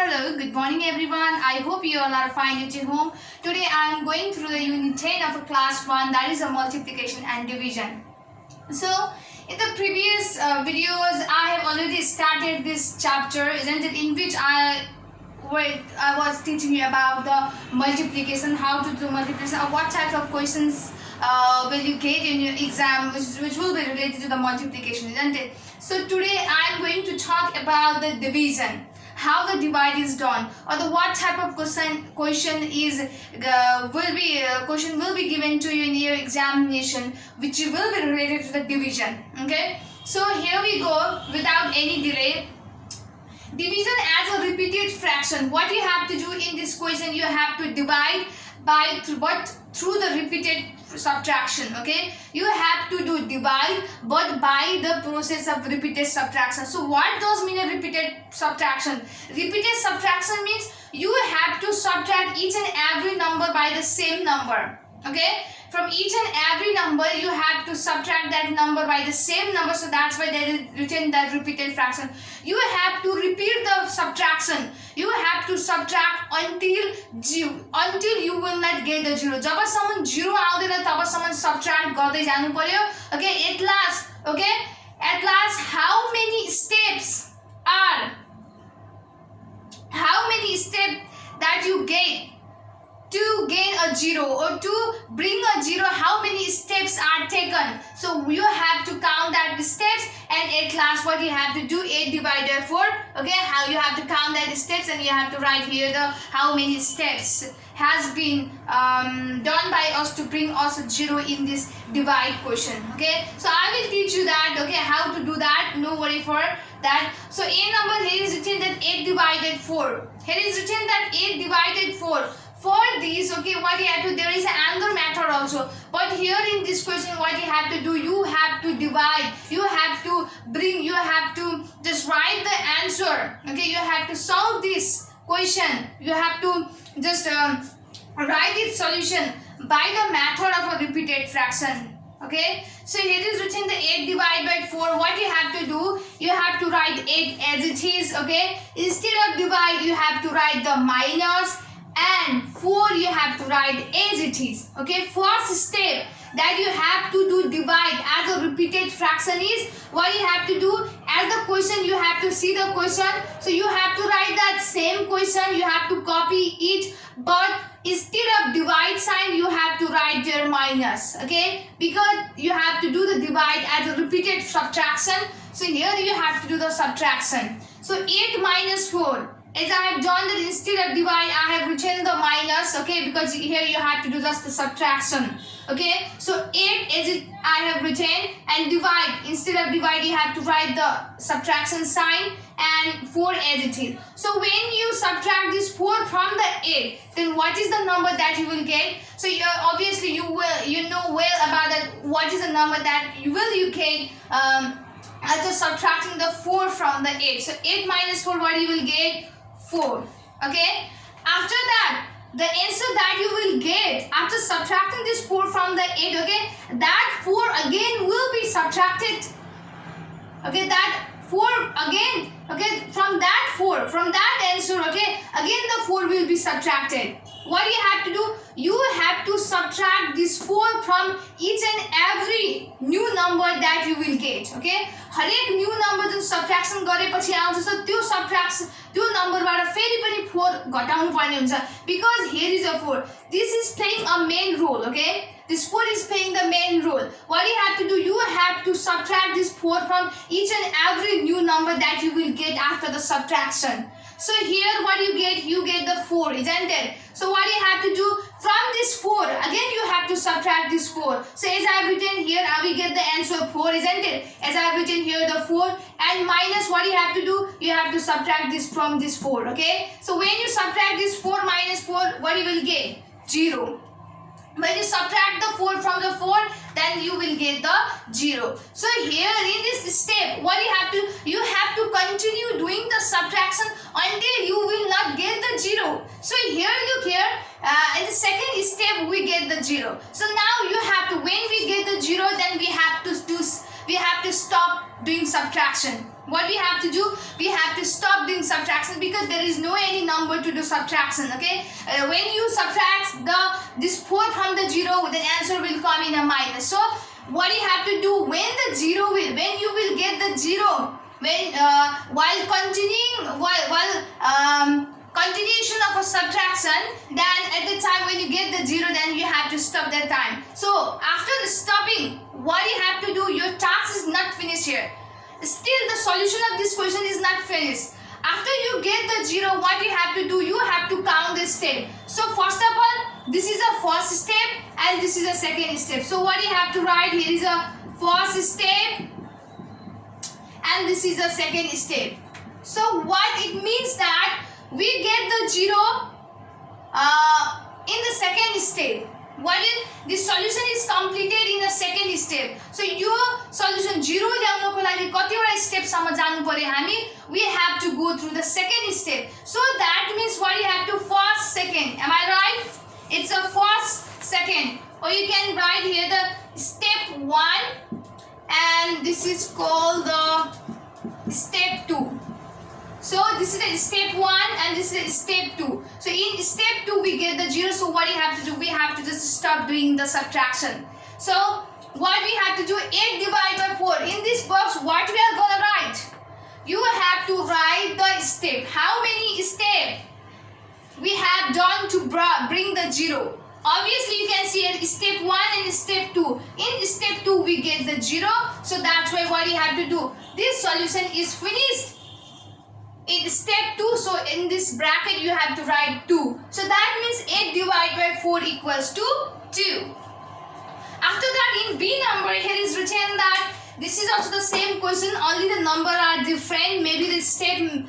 Hello, good morning everyone. I hope you all are fine at your home. Today I am going through the unit 10 of a class 1, that is a multiplication and division. So in the previous videos I have already started this chapter, isn't it, in which I was teaching you about the multiplication, how to do multiplication, what types of questions will you get in your exam which will be related to the multiplication, isn't it? So today I am going to talk about the division, how the divide is done, or the what type of question will be given to you in your examination, which will be related to the division. Okay, so here we go without any delay. Division as a repeated fraction. What you have to do in this question, you have to divide through the repeated subtraction. Okay, you have to do divide but by the process of repeated subtraction. So what does mean a repeated subtraction? Repeated subtraction means you have to subtract each and every number by the same number. Okay, from each and every number you have to subtract that number by the same number. So that's why they is written that repeated fraction. You have to repeat the subtraction. You have to subtract until you will not get the zero. जबसम्म zero आउँदैन तबसम्म subtract गर्दै जानु पर्यो. Okay, at last how many steps that you get to gain a zero or to bring a zero, how many steps are taken? So you have to count that steps, and at last what you have to do, 8 divided 4. Okay, how you have to count that steps, and you have to write here the how many steps has been done by us to bring us a zero in this divide question. Okay, so I will teach you that, okay, how to do that, no worry for that. So a number here is written that 8 divided 4. Here is written that 8 divided 4. For these, okay, what you have to, there is another method also, but here in this question what you have to do, you have to divide, you have to just write the answer. Okay, you have to solve this question, you have to just write its solution by the method of a repeated fraction. Okay, so here is written the 8 divided by 4. What you have to do, you have to write 8 as it is. Okay, instead of divide you have to write the minus, and 4 you have to write as it is. Okay, first step that you have to do divide as a repeated fraction is, what you have to do, as the question you have to see the question, so you have to write that same question, you have to copy it, but instead of divide sign you have to write your minus. Okay, because you have to do the divide as a repeated subtraction, so here you have to do the subtraction. So 8 minus 4, as I have done that, instead of divide I have written the minus. Okay, because here you have to do just the subtraction. Okay, so 8 as it I have written, and divide, instead of divide you have to write the subtraction sign, and 4 as it is. So when you subtract this 4 from the 8, then what is the number that you will get? So obviously you know well about that, what is the number that you get after subtracting the 4 from the 8. So 8 minus 4, what you will get? 4. Okay, after that the answer that you will get after subtracting this 4 from the 8, okay, that 4 again will be subtracted. Okay, that 4 again, okay, from that answer, okay, again the 4 will be subtracted. What you have to do, you have to subtract this 4 from each and every new number that you will get. Okay, हरेक new number जुन subtraction गरेपछि आउँछ त्यो नम्बरबाट फेरि पनि 4 घटाउनु पर्ने हुन्छ, because here is a 4, this is playing a main role. Okay, this 4 is playing the main role. What you have to do, you have to subtract this 4 from each and every new number that you will get after the subtraction. So here what you get the 4, isn't it? So what you have to do, from this 4 again you have to subtract this 4. So as I have written here, I will get the answer 4, isn't it? As I have written here the 4, and minus, what you have to do, you have to subtract this from this 4. Okay, so when you subtract this 4 minus 4, what you will get? 0. When you subtract the 4 from the 4, then you will get the 0. So here in this step, what you have to continue doing the subtraction until you will not get the 0. So here look here, in the second step we get the 0. So now you have to, when we get the 0, then we have to we have to stop doing subtraction. What we have to do, we have to stop doing subtraction because there is no any number to do subtraction. Okay, when you subtract this 4 from the 0, the answer will come in a minus. So what you have to do, when you will get the 0, when while continuation of a subtraction, then at the time when you get the 0, then you have to stop that time. So after the stopping, what you have to do, your task is not finished here. Still the solution of this question is not finished. After you get the 0, what you have to do, you have to count the step. So first of all, this is a first step and this is a second step. So what you have to write here is a first step and this is a second step. So what it means that we get the 0 in the second step. What is the solution is completed in the second step. So your solution 0 ल्याउनको लागि कतिवटा step सम्म जानु पर्यो हामी, we have to go through the second step. So that means what you have to first second. Am I right? It's a first second, or you can write here the step 1 and this is called the step 2. So this is the step 1 and this is the step 2. So in step 2 we get the 0. So what you have to do, we have to just stop doing the subtraction. So what we have to do, 8 divided by 4. In this box, what we are going to write? You have to write the step. How many steps we have done to bring the 0? Obviously you can see it step 1 and step 2. In step 2 we get the 0. So that's why what you have to do, this solution is finished in step 2. So in this bracket you have to write 2. So that means 8 divided by 4 equals to 2. After that, in B number, here is written that this is also the same question, only the number are different. Maybe the step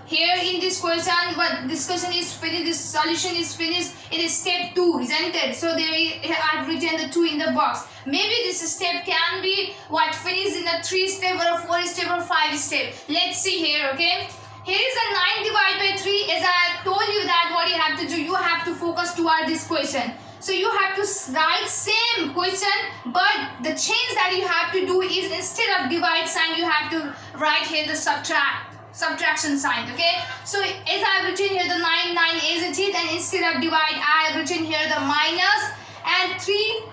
here in this question, but this question is finished, this solution is finished in step 2, isn't it? So they have written the 2 in the box. Maybe this step can be finished in a 3 step or a 4 step or 5 step. Let's see here, okay? Here is a 9 divided by 3. As I told you that what you have to do, you have to focus toward this question. So you have to write same question, but the change that you have to do is instead of divide sign, you have to write here the subtraction sign, okay? So as I have written here the 9 as it is, and instead of divide, I have written here the minus and 3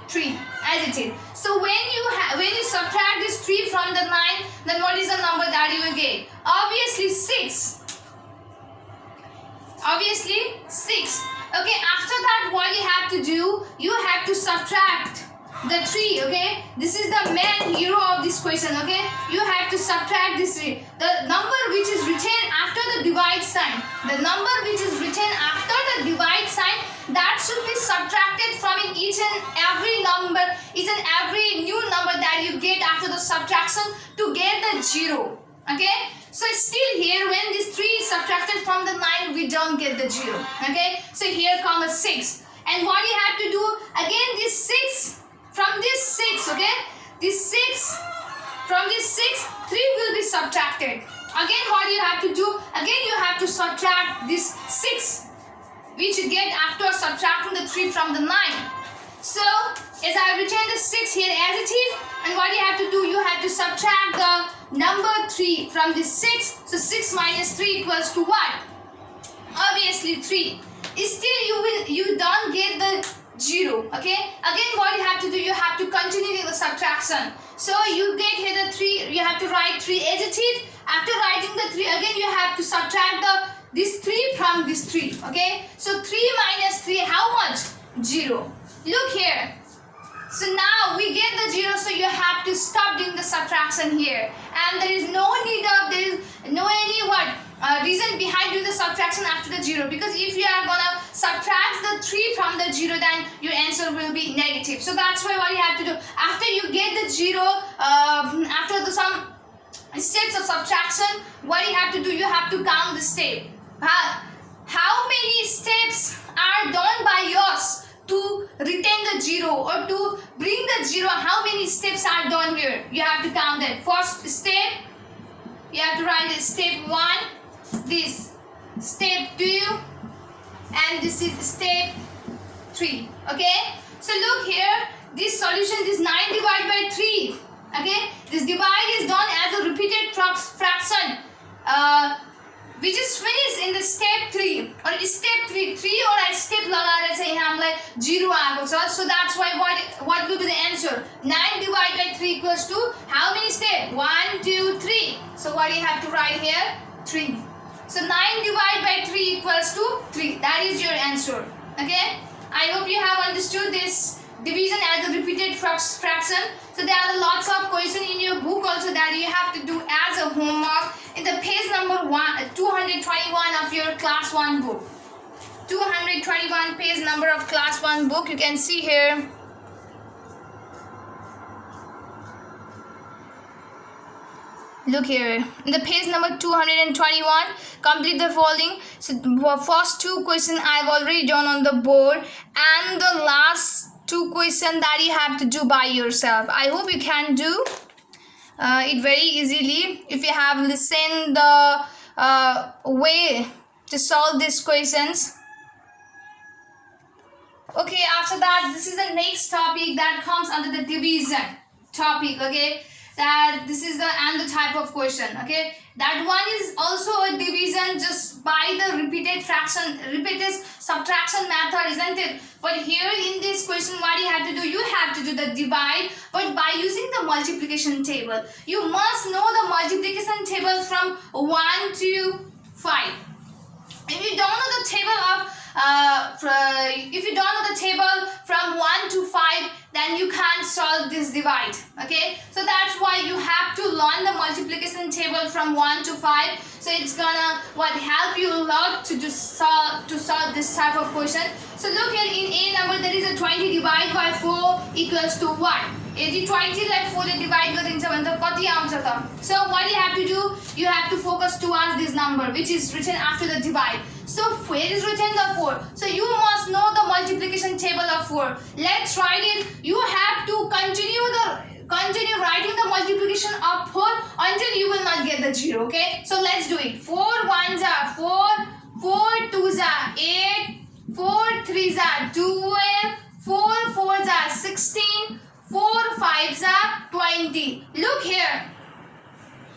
as it is. So when you subtract this 3 from the 9, then what is the number that you will get? Obviously 6. Okay, after that what you have to do, you have to subtract the 3, okay? This is the main hero of this question, okay? You have to subtract this 3. The number which is written after the divide sign, that should be subtracted from each and every new number that you get after the subtraction to get the 0, okay? So still here, when this 3 is subtracted from the 9, we don't get the 0, okay? So here comes a 6. And what you have to do, again this 6, from this 6, okay? From this 6, 3 will be subtracted. Again what you have to do, again you have to subtract this 6, which you get after subtracting the 3 from the 9. So as I written the 6 here as it is, and what you have to do, you have to subtract the number 3 from this 6. So 6 minus 3 equals to what? Obviously 3. Still you don't get the 0, okay? Again what you have to do, you have to continue the subtraction. So you get here the 3, you have to write 3 as it is. After writing the 3, again you have to subtract this 3 from this 3, okay? So 3 minus 3, how much? 0. Look here. So now we get the 0, so you have to stop doing the subtraction here. And there is no reason behind doing the subtraction after the 0, because if you are gonna subtract the 3 from the 0, then your answer will be negative. So that's why what you have to do, after you get the 0, after some steps of subtraction, what you have to do, you have to count the step. How many steps are done by yours to retain the 0 or to bring the 0? How many steps are done here? You have to count that. First step, you have to write step 1, this step 2, and this is step 3, okay? So look here, this solution is 9 divided by 3. Okay, this divide is done as a repeated fraction, which is finished in the step 3 or step 3 or a step लगाएर चाहिँ हामीलाई 0 आएको छ. So that's why what will be the answer? 9 divided by 3 equals to how many steps? 1 2 3. So what do you have to write here? 3. So 9 divided by 3 equals to 3. That is your answer. Okay, I hope you have understood this division as a repeated fraction. So there are lots of questions in your book also that you have to do as a homework in the page number 221 of your class 1 book. 221 page number of class 1 book. You can see here. Look here, in the page number 221, complete the following. So the first 2 questions I've already done on the board, and the last 2 questions that you have to do by yourself. I hope you can do it very easily if you have listened the way to solve these questions. Okay, after that, this is the next topic that comes under the division topic. Okay, that this is the type of question. Okay, that one is also a division just by the repeated subtraction method, isn't it? But here in this question, what you have to do, you have to do the divide, but by using the multiplication table. You must know the multiplication table from 1 to 5. If you don't know the table of from 1 to 5, then you can't solve this divide. Okay, so that's why you have to learn the multiplication table from 1 to 5. So it's gonna help you a lot to solve this type of question. So look here, in A number there is a 20 divided by 4 equals to what? यदि 20 लाई 4 ले divide गरिन्छ भने त कति आउँछ त? So what you have to do, you have to focus towards this number which is written after the divide. So where is written the 4? So you must know the multiplication table of 4. Let's write it. You have to continue writing the multiplication of 4 until you will not get the 0. Okay, so let's do it. 4 1s are 4, 4 2s are 8, 4 3s are 12, 4 4s are 16, 4 5s are 20. Look here.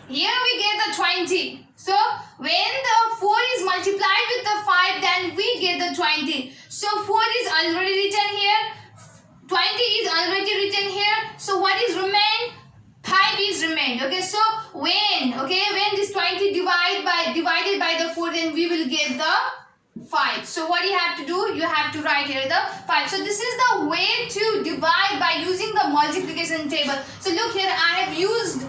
Here we get the 20. So when the 4 is multiplied with the 5, then we get the 20. So 4 is already written here. 20 is already written here. So what is remained? 5 is remained. Okay, so when this 20 divided by the 4, then we will get the 5. So what you have to do, you have to write here the 5. So this is the way to divide by using the multiplication table. So look here, I have used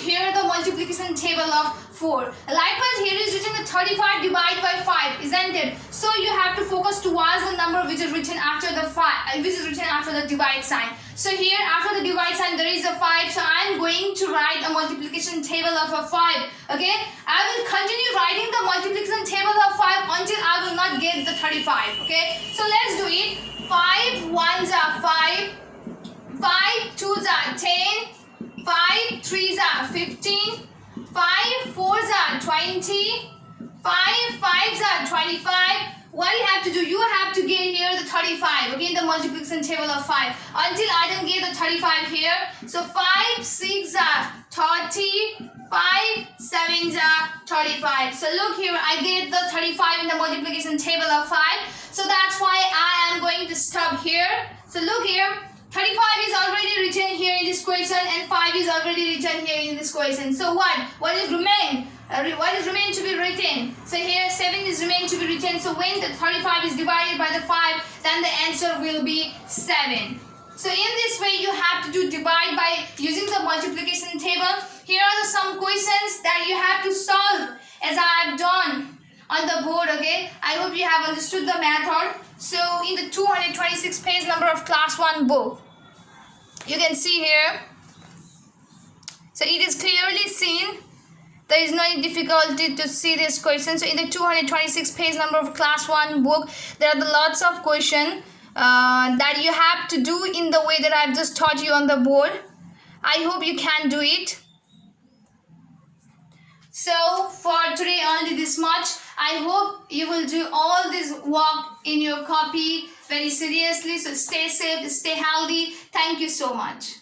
here the multiplication table of 4. Likewise, here is written the 35 divided by 5, isn't it? So you have to focus towards the number which is written after the 5, which is written after the divide sign. So here after the divide sign there is a 5. So I am going to write a multiplication table of a 5. Okay, I will continue writing the multiplication table of 5 until I will not get the 35. Okay, so let's do it. 5 1s are 5, 5 2s are 10, 5 3s are 15, 5 4s are 20, 5 5s are 25. What you have to do, you have to get here the 35. Okay, in the multiplication table of 5 until I don't get the 35 here. So 5 6 are 30, 5 7s are 35. So look here, I get the 35 in the multiplication table of 5. So that's why I am going to stop here. So look here, 35 is already written here in this question and 5 is already written here in this question. So what is remain? What is remain to be written? So here 7 is remain to be written. So when the 35 is divided by the 5, then the answer will be 7. So in this way you have to do divide by using the multiplication table. Here are some questions that you have to solve as I have done on the board. Okay, I hope you have understood the method. So in the 226 page number of class 1 book, you can see here. So it is clearly seen. There is no difficulty to see this question. So in the 226 page number of class 1 book, there are the lots of questions that you have to do in the way that I've just taught you on the board. I hope you can do it. So for today only this much. I hope you will do all this work in your copy very seriously. So stay safe, stay healthy. Thank you so much.